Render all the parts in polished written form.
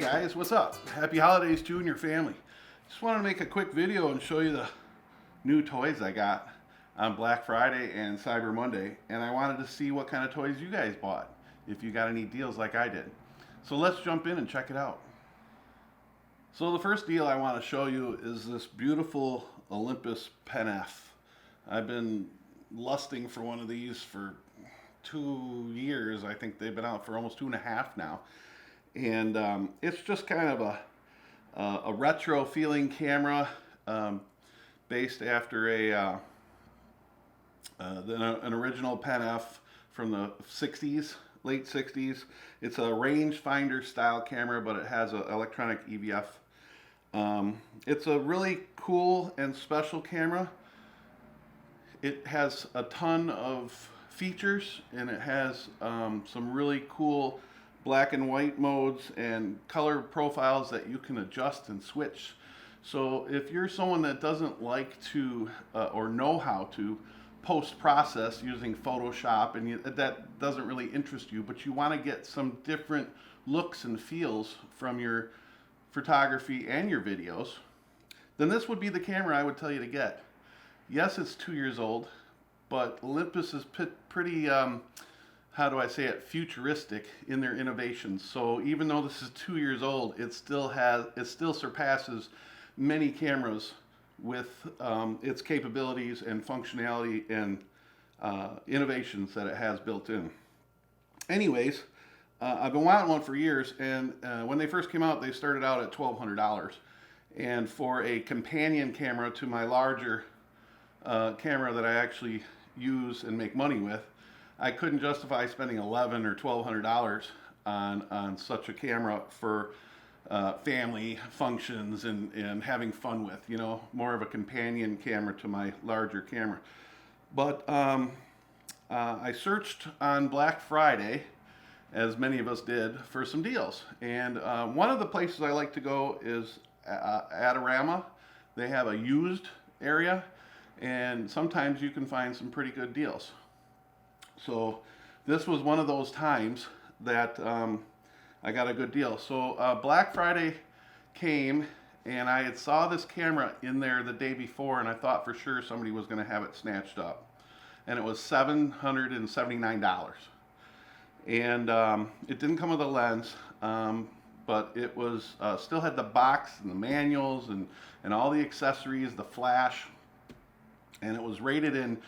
guys, what's up? Happy holidays to you and your family. Just wanted to make a quick video and show you the new toys I got on Black Friday and Cyber Monday, and I wanted to see what kind of toys you guys bought, if you got any deals like I did. So let's jump in and check it out. So the first deal I want to show you is this beautiful Olympus Pen-F. I've been lusting for one of these for 2 years. I think they've been out for almost 2.5 now. And it's just kind of a retro feeling camera, based after an original Pen-F from the 60s, late 60s. It's a rangefinder style camera, but it has an electronic EVF. It's a really cool and special camera. It has a ton of features, and it has some really cool black and white modes and color profiles that you can adjust and switch. So if you're someone that doesn't like to or know how to post-process using Photoshop, and that doesn't really interest you, but you want to get some different looks and feels from your photography and your videos, then this would be the camera I would tell you to get. Yes, it's 2 years old, but Olympus is pretty how do I say it, futuristic in their innovations. So even though this is 2 years old, it still surpasses many cameras with its capabilities and functionality and innovations that it has built in. Anyways, I've been wanting one for years, and when they first came out, they started out at $1,200. And for a companion camera to my larger camera that I actually use and make money with, I couldn't justify spending $1,100 or $1,200 on such a camera for family functions and having fun with, you know, more of a companion camera to my larger camera. But I searched on Black Friday, as many of us did, for some deals. And one of the places I like to go is Adorama. They have a used area, and sometimes you can find some pretty good deals. So this was one of those times that I got a good deal. So Black Friday came, and I had saw this camera in there the day before, and I thought for sure somebody was going to have it snatched up. And it was $779. And it didn't come with a lens, but it was still had the box and the manuals and all the accessories, the flash, and it was rated in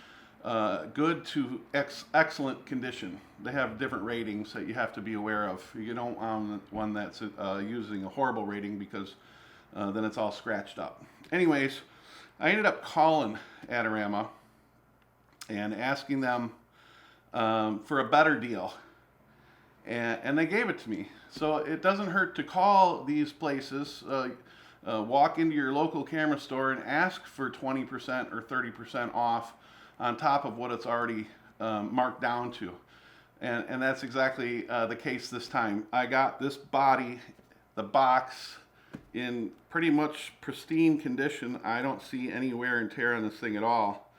good to excellent condition. They have different ratings that you have to be aware of. You don't want one that's using a horrible rating, because then it's all scratched up. Anyways, I ended up calling Adorama and asking them for a better deal, and they gave it to me. So it doesn't hurt to call these places, walk into your local camera store and ask for 20% or 30% off on top of what it's already marked down to. And that's exactly the case this time. I got this body, the box, in pretty much pristine condition. I don't see any wear and tear on this thing at all,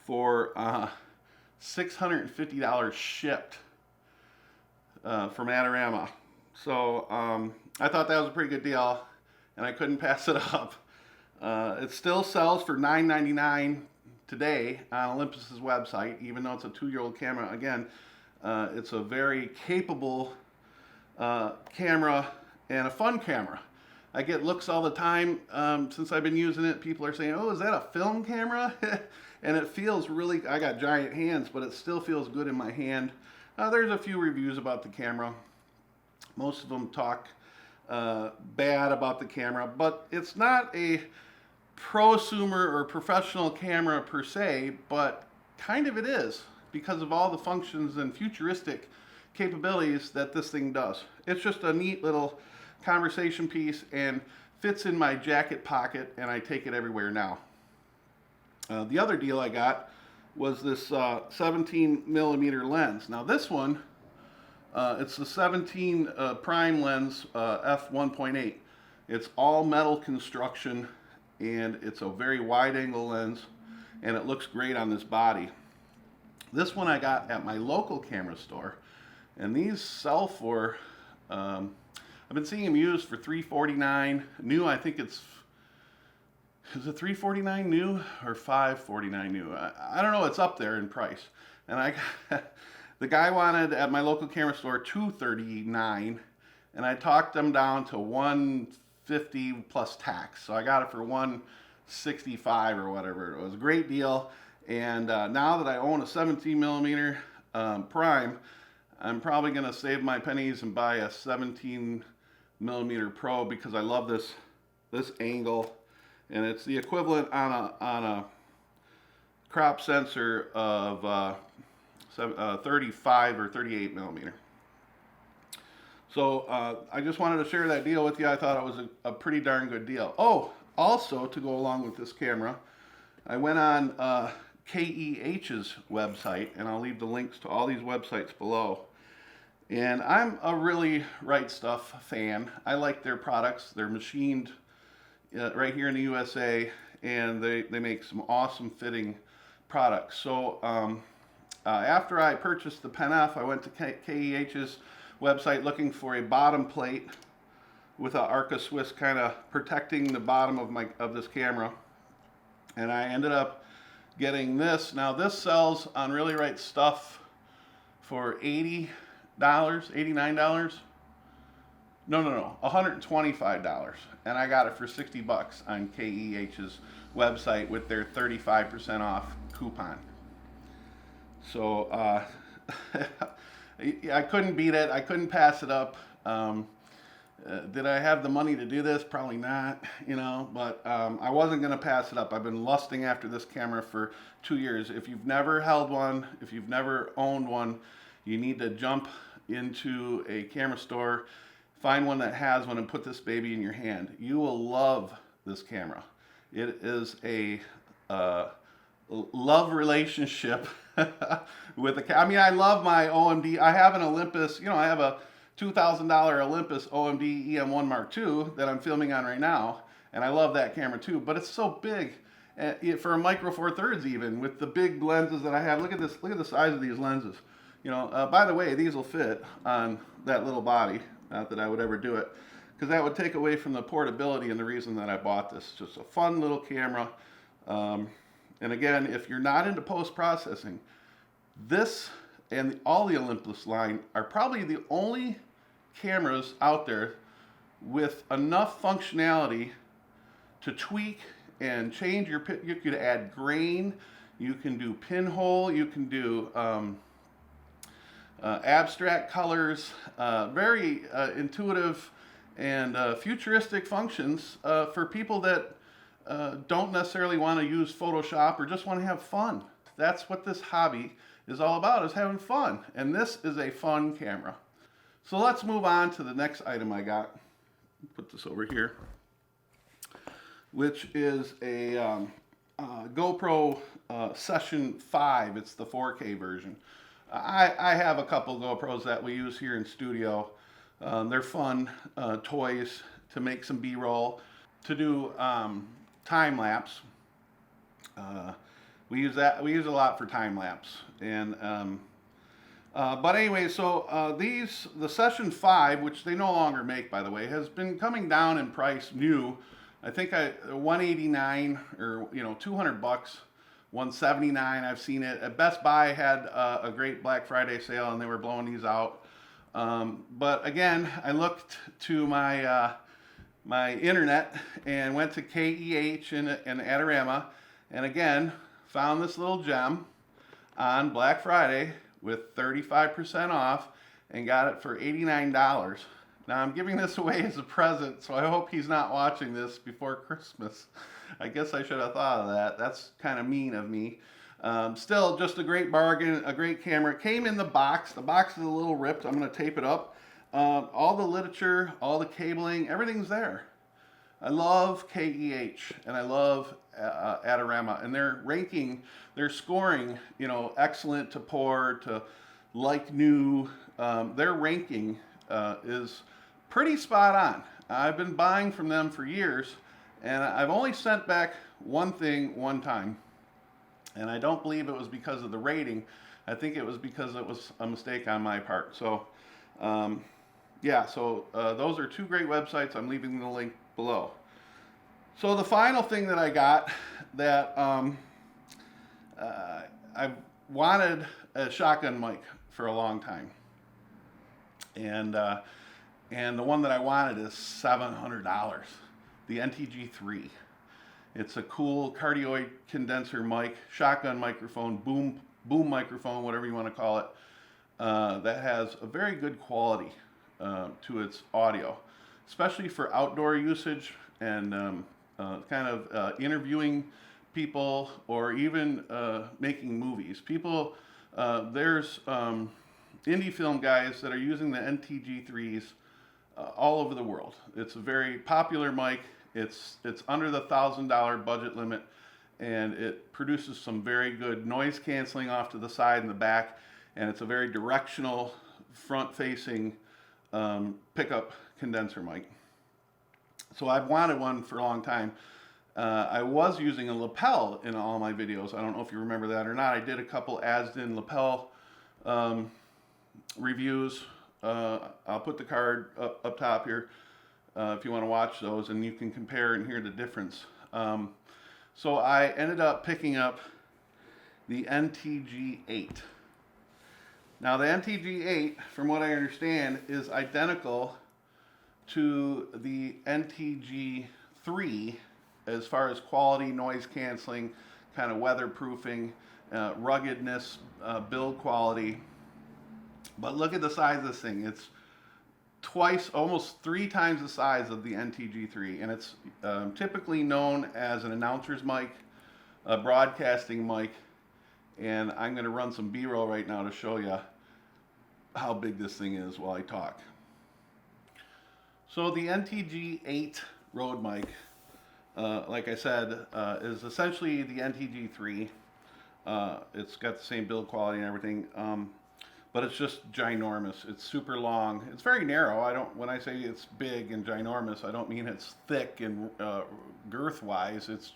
for $650 shipped from Adorama. So I thought that was a pretty good deal, and I couldn't pass it up. It still sells for $9.99 today on Olympus's website, even though it's a 2-year-old camera. Again, it's a very capable camera and a fun camera. I get looks all the time since I've been using it. People are saying, "Oh, is that a film camera?" And it feels really, I got giant hands, but it still feels good in my hand. There's a few reviews about the camera. Most of them talk bad about the camera, but it's not a prosumer or professional camera per se, but kind of it is, because of all the functions and futuristic capabilities that this thing does. It's just a neat little conversation piece and fits in my jacket pocket, and I take it everywhere now. The other deal I got was this 17mm lens. Now this one, it's the 17 prime lens, f1.8. It's all metal construction, and it's a very wide angle lens, and it looks great on this body. This one I got at my local camera store, and these sell for I've been seeing them used for $349 new. I think is it $349 new or $549 new? I don't know. It's up there in price. And the guy wanted at my local camera store $239, and I talked them down to $150 plus tax. So I got it for $165 or whatever. It was a great deal. And now that I own a 17 millimeter prime, I'm probably going to save my pennies and buy a 17 millimeter Pro because I love this angle, and it's the equivalent on a crop sensor of 35 or 38 millimeter. So I just wanted to share that deal with you. I thought it was a pretty darn good deal. Oh, also to go along with this camera, I went on KEH's website, and I'll leave the links to all these websites below. And I'm a really Right Stuff fan. I like their products. They're machined right here in the USA, and they make some awesome fitting products. So after I purchased the Pen-F, I went to KEH's website looking for a bottom plate with an Arca Swiss kind of protecting the bottom of this camera, and I ended up getting this. Now this sells on Really Right Stuff for $80, $89. No, $125, and I got it for $60 on KEH's website with their 35% off coupon. So I couldn't beat it. I couldn't pass it up. Did I have the money to do this? Probably not, but I wasn't going to pass it up. I've been lusting after this camera for 2 years. If you've never held one, if you've never owned one, you need to jump into a camera store, find one that has one, and put this baby in your hand. You will love this camera. It is a love relationship with the camera. I mean, I love my OMD. I have an Olympus, I have a $2,000 Olympus OMD EM1 Mark II that I'm filming on right now, and I love that camera too, but it's so big for a micro four thirds, even with the big lenses that I have. Look at this, look at the size of these lenses. By the way, these will fit on that little body. Not that I would ever do it, because that would take away from the portability and the reason that I bought this. It's just a fun little camera. And again, if you're not into post-processing, this and all the Olympus line are probably the only cameras out there with enough functionality to tweak and change your you could add grain, you can do pinhole, you can do abstract colors, very intuitive and futuristic functions for people that don't necessarily want to use Photoshop or just want to have fun. That's what this hobby is all about, is having fun. And this is a fun camera. So let's move on to the next item I got. Put this over here, which is a GoPro Session 5. It's the 4K version. I have a couple GoPros that we use here in studio. They're fun toys to make some B-roll, to do time lapse. We use that. We use a lot for time lapse. And but anyway, so the Session 5, which they no longer make, by the way, has been coming down in price new. I think $189 or $200, $179. I've seen it at Best Buy. Had a great Black Friday sale, and they were blowing these out. But again, I looked to my my internet and went to KEH in Adorama, and again found this little gem on Black Friday with 35% off, and got it for $89. Now I'm giving this away as a present, so I hope he's not watching this before Christmas. I guess I should have thought of that. That's kind of mean of me. Still, just a great bargain, a great camera. It came in the box. The box is a little ripped. I'm going to tape it up. All the literature, all the cabling, everything's there. I love KEH, and I love Adorama, and they're ranking, they're scoring, excellent to poor to like new. Their ranking is pretty spot on. I've been buying from them for years, and I've only sent back one thing one time, and I don't believe it was because of the rating. I think it was because it was a mistake on my part. So yeah, so those are two great websites. I'm leaving the link below. So the final thing that I got that I've wanted a shotgun mic for a long time, and the one that I wanted is $700. The NTG3. It's a cool cardioid condenser mic, shotgun microphone, boom microphone, whatever you want to call it. That has a very good quality to its audio, especially for outdoor usage and kind of interviewing people or even making movies. There's indie film guys that are using the NTG3s all over the world. It's a very popular mic. It's under the $1,000 budget limit, and it produces some very good noise canceling off to the side and the back, and it's a very directional, front-facing pickup condenser mic. So I've wanted one for a long time. I was using a lapel in all my videos. I don't know if you remember that or not. I did a couple Asden lapel reviews. I'll put the card up top here if you want to watch those, and you can compare and hear the difference. So I ended up picking up the NTG8. Now the NTG8, from what I understand, is identical to the NTG3 as far as quality, noise canceling, kind of weatherproofing, ruggedness, build quality. But look at the size of this thing. It's twice, almost 3 times the size of the NTG3, and it's typically known as an announcer's mic, a broadcasting mic, and I'm going to run some B-roll right now to show you how big this thing is while I talk. So the NTG8 Rode mic, like I said, is essentially the NTG3. It's got the same build quality and everything. But it's just ginormous. It's super long. It's very narrow. When I say it's big and ginormous, I don't mean it's thick and girth-wise. It's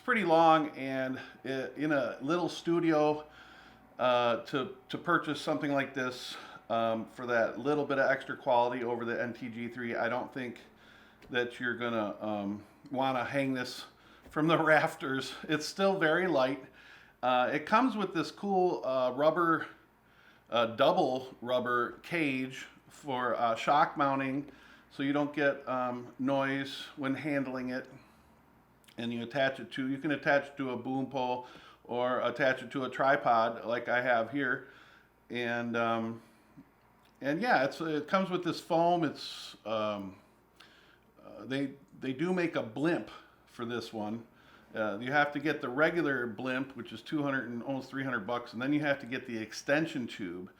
pretty long, and in a little studio, to purchase something like this for that little bit of extra quality over the NTG3, I don't think that you're gonna want to hang this from the rafters. It's still very light. It comes with this cool rubber. Double rubber cage for shock mounting, so you don't get noise when handling it. And you can attach it to a boom pole or attach it to a tripod like I have here. And yeah, it comes with this foam. They do make a blimp for this one. You have to get the regular blimp, which is $200 and almost $300, and then you have to get the extension tube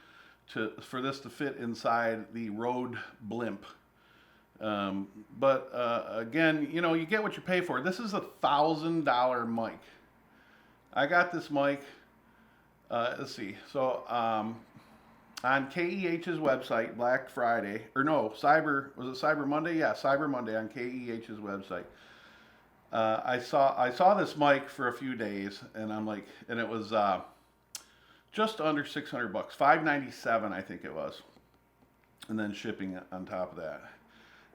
for this to fit inside the Rode blimp. But again, you get what you pay for. This is a $1,000 mic. I got this mic. Let's see. So on KEH's website, Black Friday, or no, was it Cyber Monday? Yeah, Cyber Monday on KEH's website. I saw this mic for a few days, and it was just under $600, $597 I think it was, and then shipping on top of that.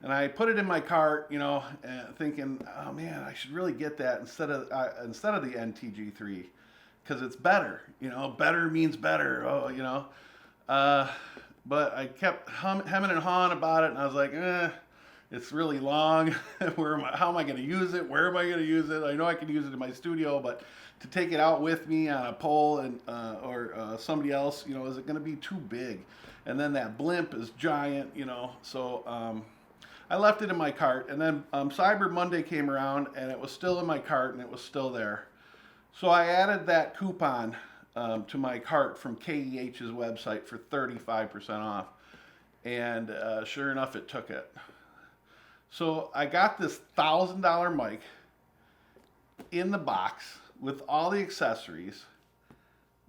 And I put it in my cart, thinking, oh man, I should really get that instead of the NTG3, because it's better. Better means better. But I kept hemming and hawing about it, and I was like, it's really long. How am I going to use it? Where am I going to use it? I know I can use it in my studio, but to take it out with me on a pole or somebody else, is it going to be too big? And then that blimp is giant, so I left it in my cart. And then Cyber Monday came around, and it was still in my cart, and it was still there. So I added that coupon to my cart from KEH's website for 35% off. And sure enough, it took it. So I got this $1,000 mic in the box with all the accessories.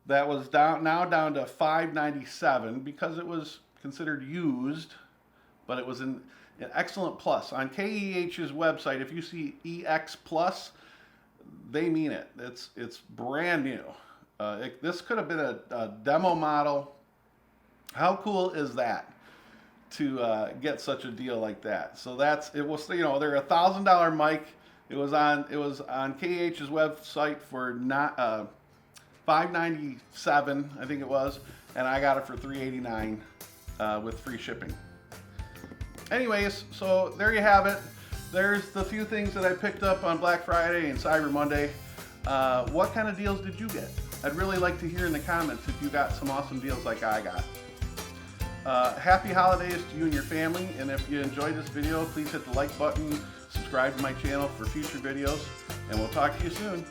That was now down to $597 because it was considered used, but it was an excellent plus. On KEH's website, if you see EX Plus, they mean it. It's brand new. This could have been a demo model. How cool is that? to get such a deal like that. So it was, you know, they're $1,000 mic. It was on KH's website for not $597, I think it was, and I got it for $389 with free shipping. Anyways, so there you have it. There's the few things that I picked up on Black Friday and Cyber Monday. What kind of deals did you get? I'd really like to hear in the comments if you got some awesome deals like I got. Happy holidays to you and your family, and if you enjoyed this video, please hit the like button, subscribe to my channel for future videos, and we'll talk to you soon.